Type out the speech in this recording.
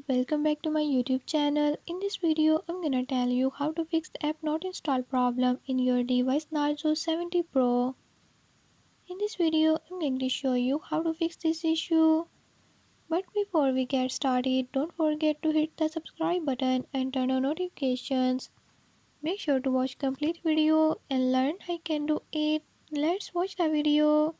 welcome back to my YouTube channel. In this video, I'm gonna tell you how to fix the app not installed problem in your device Narzo 70 Pro. In this video, I'm going to show you how to fix this issue. But before we get started, don't forget to hit the subscribe button and turn on notifications. Make sure to watch complete video and learn how I can do it. Let's watch the video.